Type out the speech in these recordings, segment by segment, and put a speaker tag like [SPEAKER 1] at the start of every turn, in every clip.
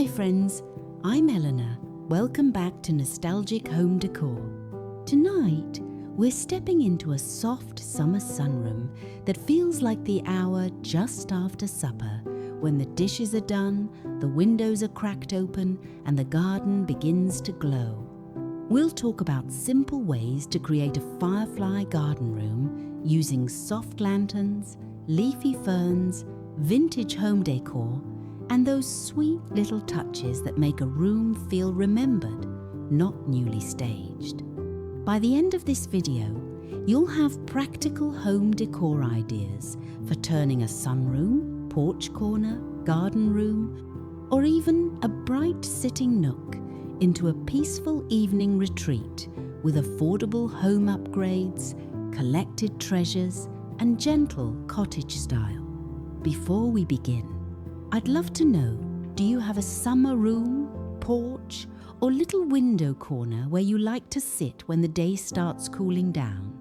[SPEAKER 1] friends, I'm Eleanor. Welcome back to Nostalgic Home Decor. Tonight, we're stepping into a soft summer sunroom that feels like the hour just after supper, when the dishes are done, the windows are cracked open, and the garden begins to glow. We'll talk about simple ways to create a firefly garden room using soft lanterns, leafy ferns, vintage home decor, and those sweet little touches that make a room feel remembered, not newly staged. By the end of this video, you'll have practical home decor ideas for turning a sunroom, porch corner, garden room, or even a bright sitting nook into a peaceful evening retreat with affordable home upgrades, collected treasures, and gentle cottage style. Before we begin, I'd love to know, do you have a summer room, porch, or little window corner where you like to sit when the day starts cooling down?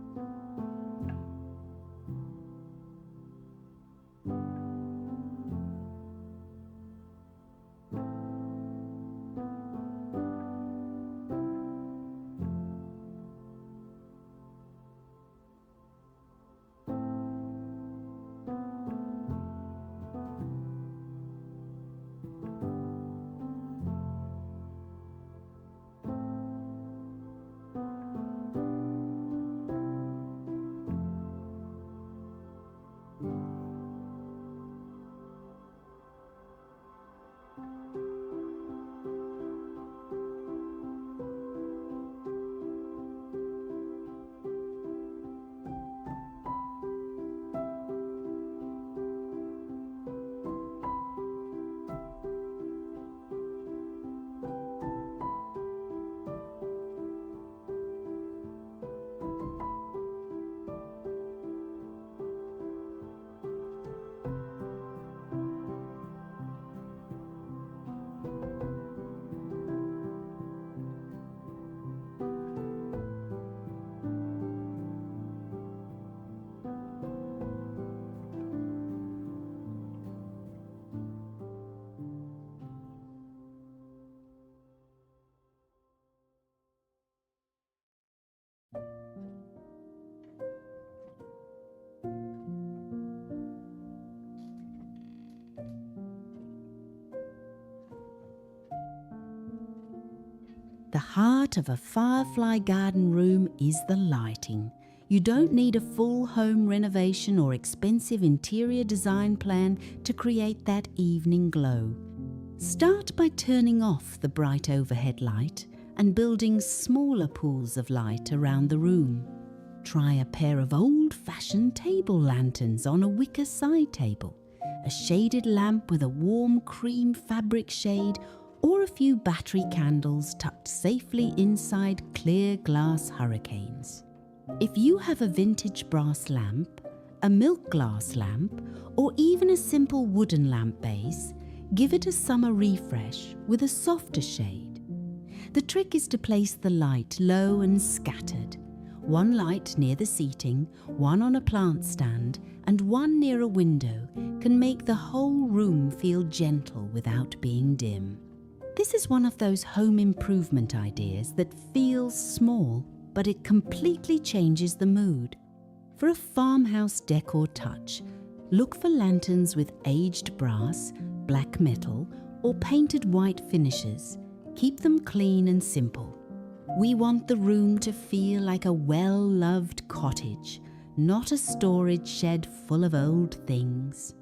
[SPEAKER 1] The heart of a firefly garden room is the lighting. You don't need a full home renovation or expensive interior design plan to create that evening glow. Start by turning off the bright overhead light and building smaller pools of light around the room. Try a pair of old-fashioned table lanterns on a wicker side table, a shaded lamp with a warm cream fabric shade, or a few battery candles tucked safely inside clear glass hurricanes. If you have a vintage brass lamp, a milk glass lamp, or even a simple wooden lamp base, give it a summer refresh with a softer shade. The trick is to place the light low and scattered. One light near the seating, one on a plant stand, and one near a window can make the whole room feel gentle without being dim. This is one of those home improvement ideas that feels small, but it completely changes the mood. For a farmhouse decor touch, look for lanterns with aged brass, black metal, or painted white finishes. Keep them clean and simple. We want the room to feel like a well-loved cottage, not a storage shed full of old things.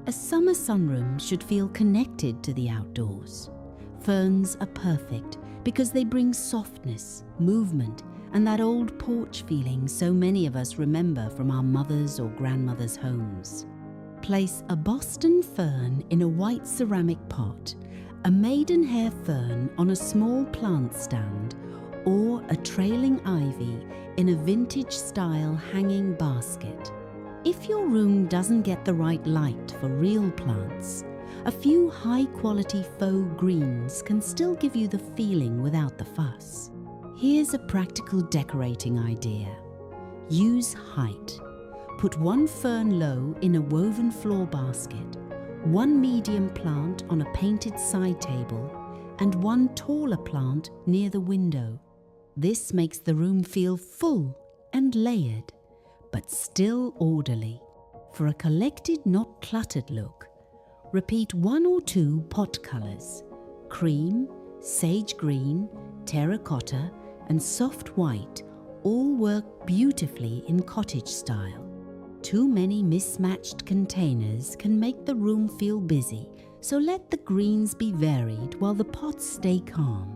[SPEAKER 1] A summer sunroom should feel connected to the outdoors. Ferns are perfect because they bring softness, movement, and that old porch feeling so many of us remember from our mothers' or grandmothers' homes. Place a Boston fern in a white ceramic pot, a maidenhair fern on a small plant stand, or a trailing ivy in a vintage-style hanging basket. If your room doesn't get the right light for real plants, a few high-quality faux greens can still give you the feeling without the fuss. Here's a practical decorating idea. Use height. Put one fern low in a woven floor basket, one medium plant on a painted side table, and one taller plant near the window. This makes the room feel full and layered, but still orderly. For a collected, not cluttered look, repeat 1 or 2 pot colours: cream, sage green, terracotta, and soft white all work beautifully in cottage style. Too many mismatched containers can make the room feel busy, so let the greens be varied while the pots stay calm.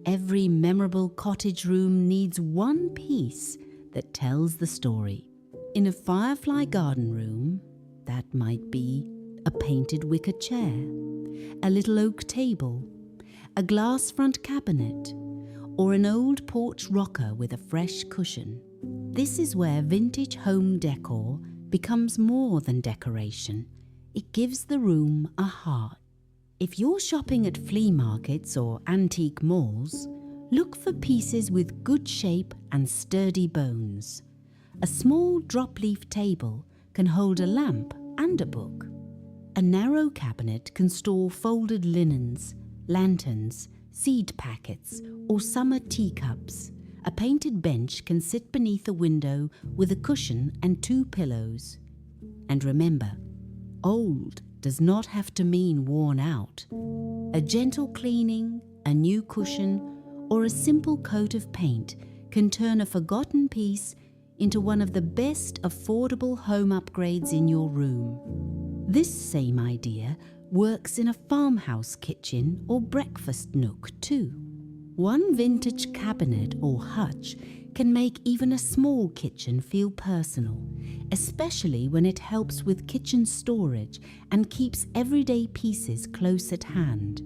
[SPEAKER 1] every memorable cottage room needs one piece that tells the story. In a Firefly garden room, that might be a painted wicker chair, a little oak table, a glass front cabinet, or an old porch rocker with a fresh cushion. This is where vintage home decor becomes more than decoration. It gives the room a heart. If you're shopping at flea markets or antique malls, look for pieces with good shape and sturdy bones. A small drop-leaf table can hold a lamp and a book. A narrow cabinet can store folded linens, lanterns, seed packets, or summer teacups. A painted bench can sit beneath a window with a cushion and 2 pillows. And remember, old does not have to mean worn out. A gentle cleaning, a new cushion, or a simple coat of paint can turn a forgotten piece into one of the best affordable home upgrades in your room. This same idea works in a farmhouse kitchen or breakfast nook too. One vintage cabinet or hutch can make even a small kitchen feel personal, especially when it helps with kitchen storage and keeps everyday pieces close at hand.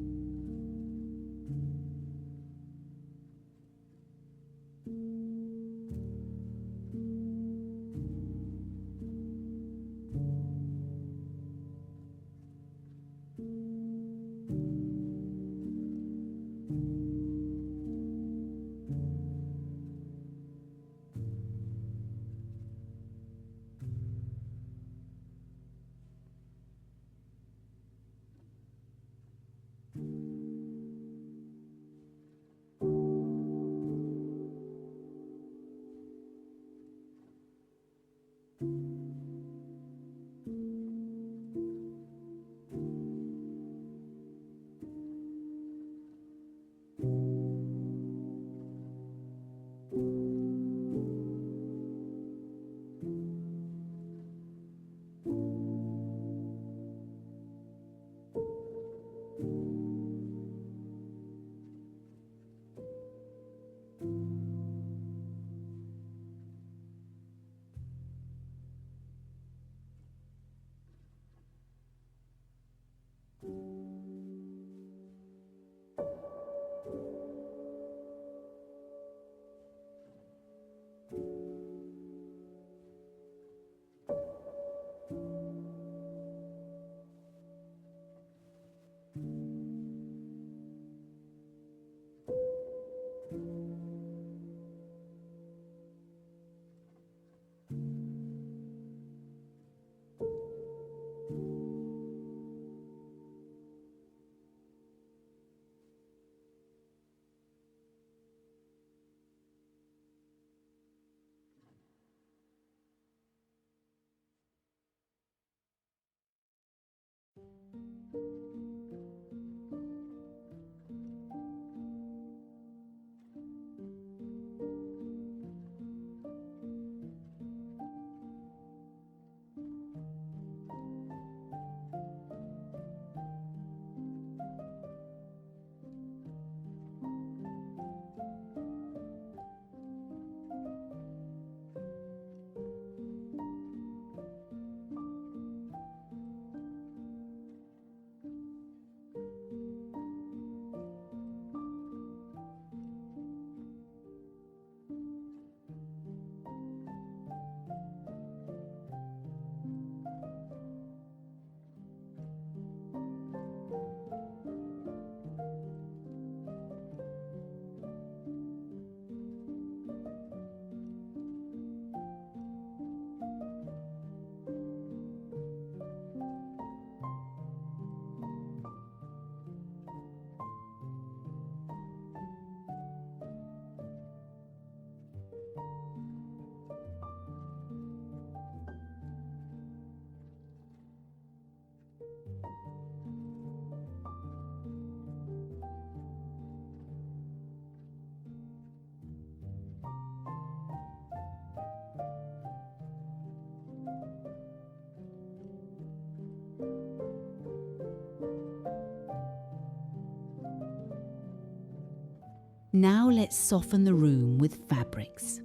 [SPEAKER 1] Now let's soften the room with fabrics.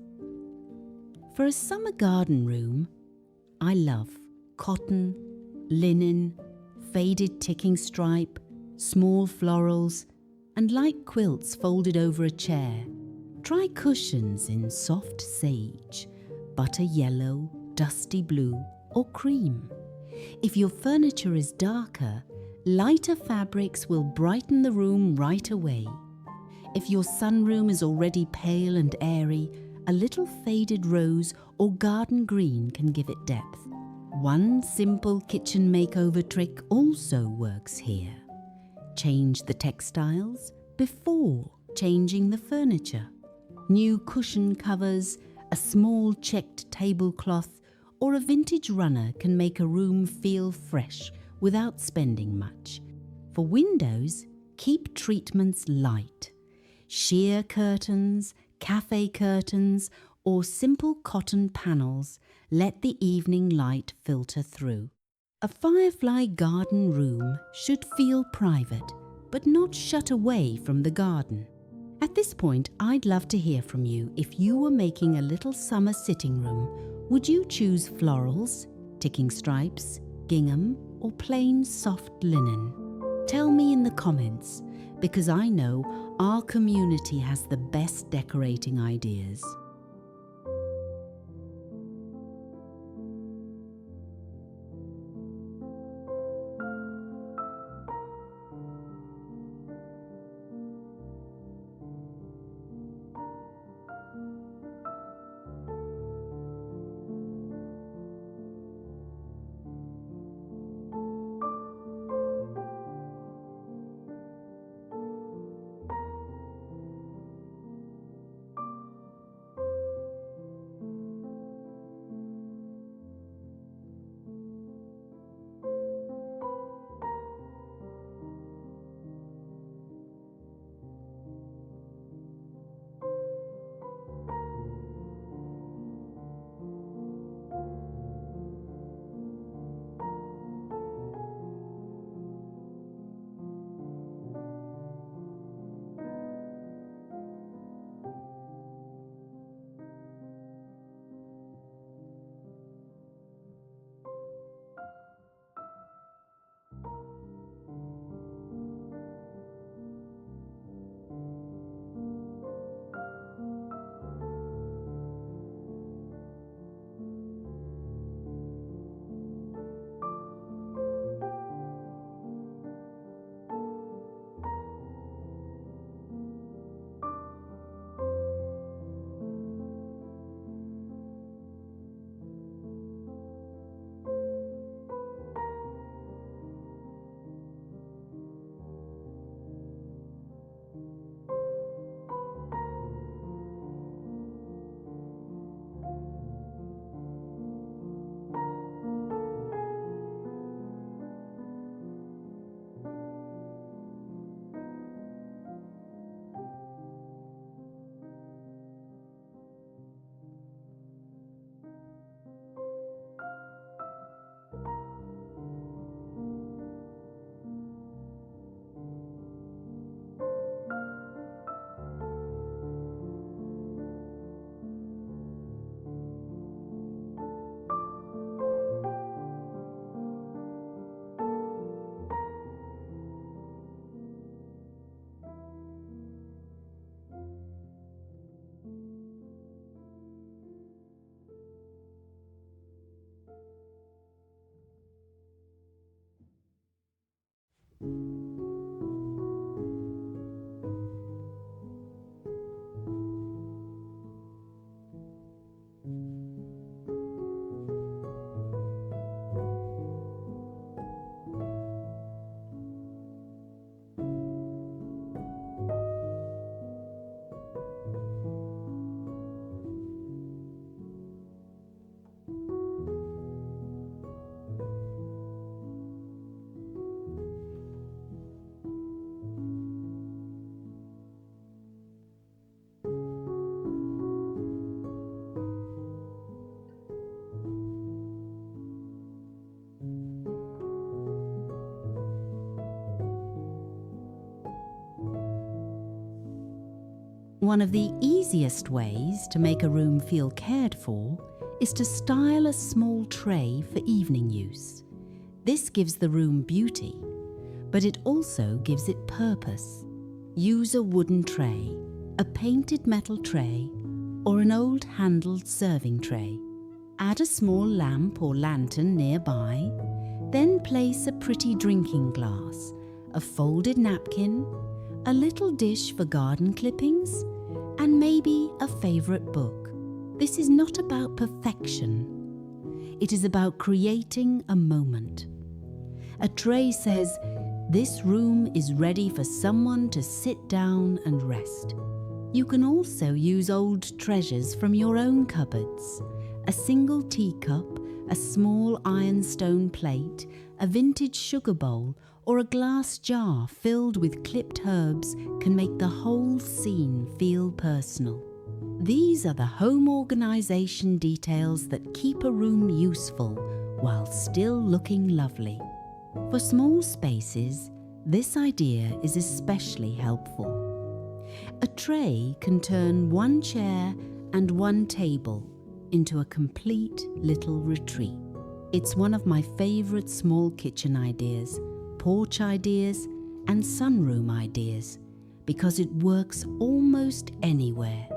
[SPEAKER 1] For a summer garden room, I love cotton, linen, faded ticking stripe, small florals, and light quilts folded over a chair. Try cushions in soft sage, butter yellow, dusty blue, or cream. If your furniture is darker, lighter fabrics will brighten the room right away. If your sunroom is already pale and airy, a little faded rose or garden green can give it depth. One simple kitchen makeover trick also works here. Change the textiles before changing the furniture. New cushion covers, a small checked tablecloth, or a vintage runner can make a room feel fresh without spending much. For windows, keep treatments light. Sheer curtains, cafe curtains, or simple cotton panels let the evening light filter through. A Firefly garden room should feel private, but not shut away from the garden. At this point, I'd love to hear from you. If you were making a little summer sitting room, would you choose florals, ticking stripes, gingham, or plain soft linen? Tell me in the comments, because I know our community has the best decorating ideas. One of the easiest ways to make a room feel cared for is to style a small tray for evening use. This gives the room beauty, but it also gives it purpose. Use a wooden tray, a painted metal tray, or an old handled serving tray. Add a small lamp or lantern nearby, then place a pretty drinking glass, a folded napkin, a little dish for garden clippings, and maybe a favourite book. This is not about perfection. It is about creating a moment. A tray says, "This room is ready for someone to sit down and rest." You can also use old treasures from your own cupboards. A single teacup, a small ironstone plate, a vintage sugar bowl, or a glass jar filled with clipped herbs can make the whole scene feel personal. These are the home organization details that keep a room useful while still looking lovely. For small spaces, this idea is especially helpful. A tray can turn one chair and one table into a complete little retreat. It's one of my favorite small kitchen ideas, porch ideas, and sunroom ideas, because it works almost anywhere.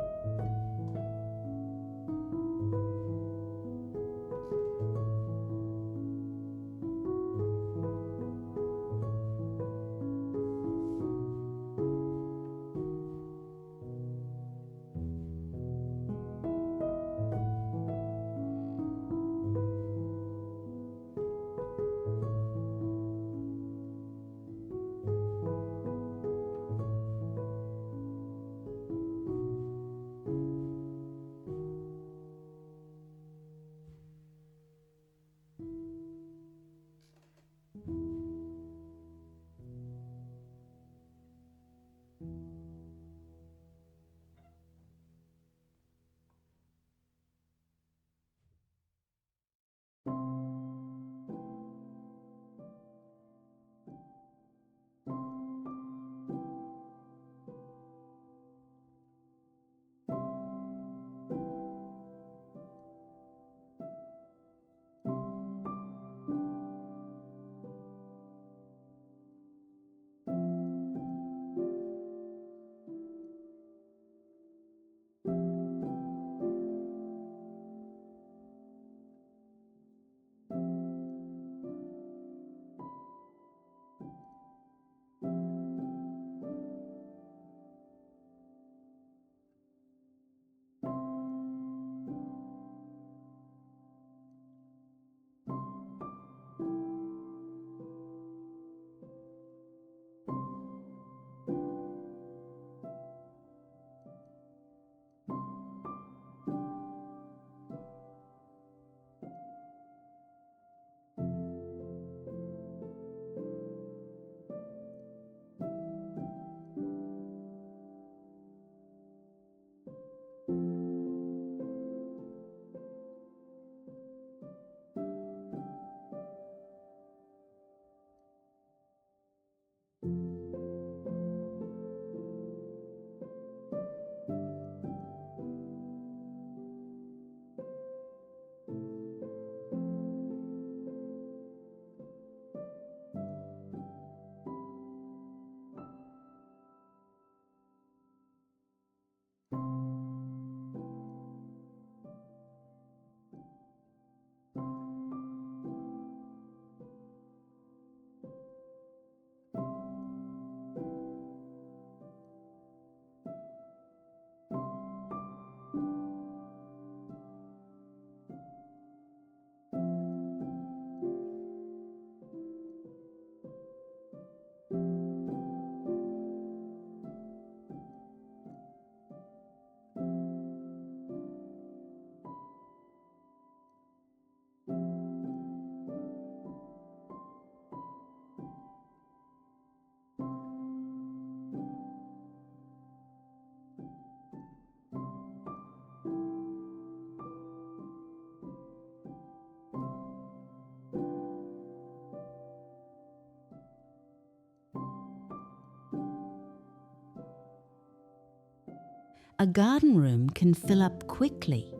[SPEAKER 1] A garden room can fill up quickly.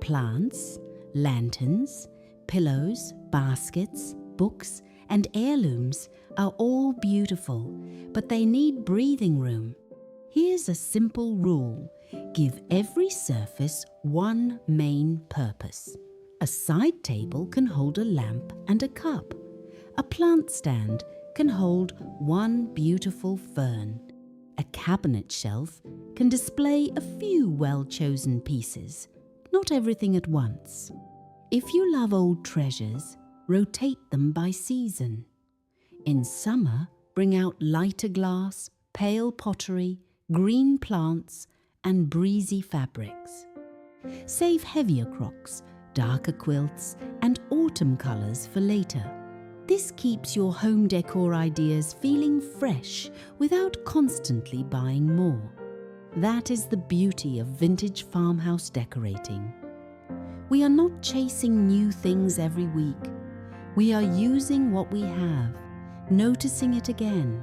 [SPEAKER 1] Plants, lanterns, pillows, baskets, books, and heirlooms are all beautiful, but they need breathing room. Here's a simple rule: give every surface one main purpose. A side table can hold a lamp and a cup. A plant stand can hold one beautiful fern. A cabinet shelf can display a few well-chosen pieces, not everything at once. If you love old treasures, rotate them by season. In summer, bring out lighter glass, pale pottery, green plants, and breezy fabrics. Save heavier crocks, darker quilts, and autumn colours for later. This keeps your home decor ideas feeling fresh without constantly buying more. That is the beauty of vintage farmhouse decorating. We are not chasing new things every week. We are using what we have, noticing it again,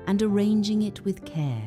[SPEAKER 1] and arranging it with care.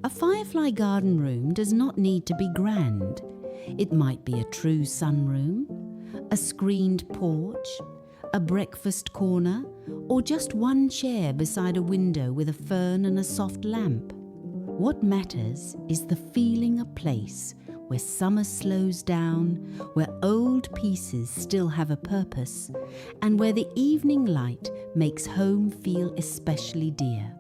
[SPEAKER 1] A Firefly garden room does not need to be grand. It might be a true sunroom, a screened porch, a breakfast corner, or just one chair beside a window with a fern and a soft lamp. What matters is the feeling of place where summer slows down, where old pieces still have a purpose, and where the evening light makes home feel especially dear.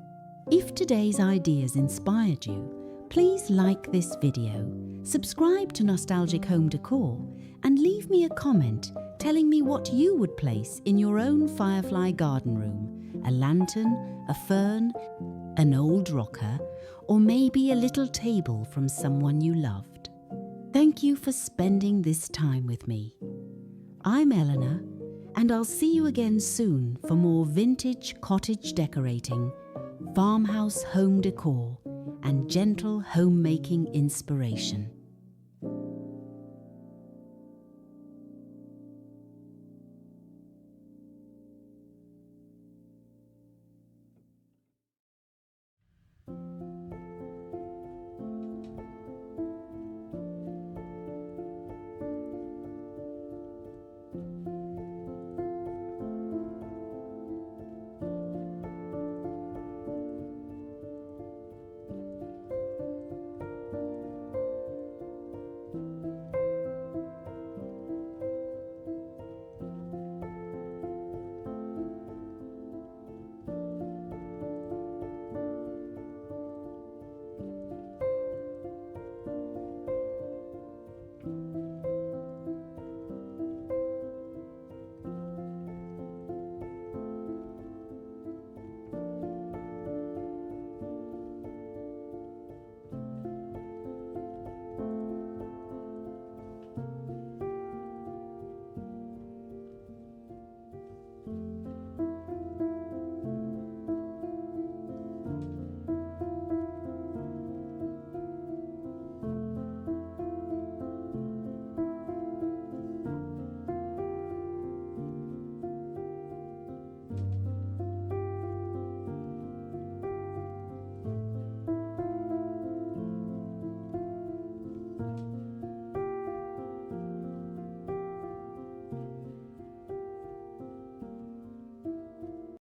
[SPEAKER 1] If today's ideas inspired you, please like this video, subscribe to Nostalgic Home Decor, and leave me a comment telling me what you would place in your own Firefly garden room: a lantern, a fern, an old rocker, or maybe a little table from someone you loved. Thank you for spending this time with me. I'm Eleanor, and I'll see you again soon for more vintage cottage decorating, farmhouse home decor, and gentle homemaking inspiration.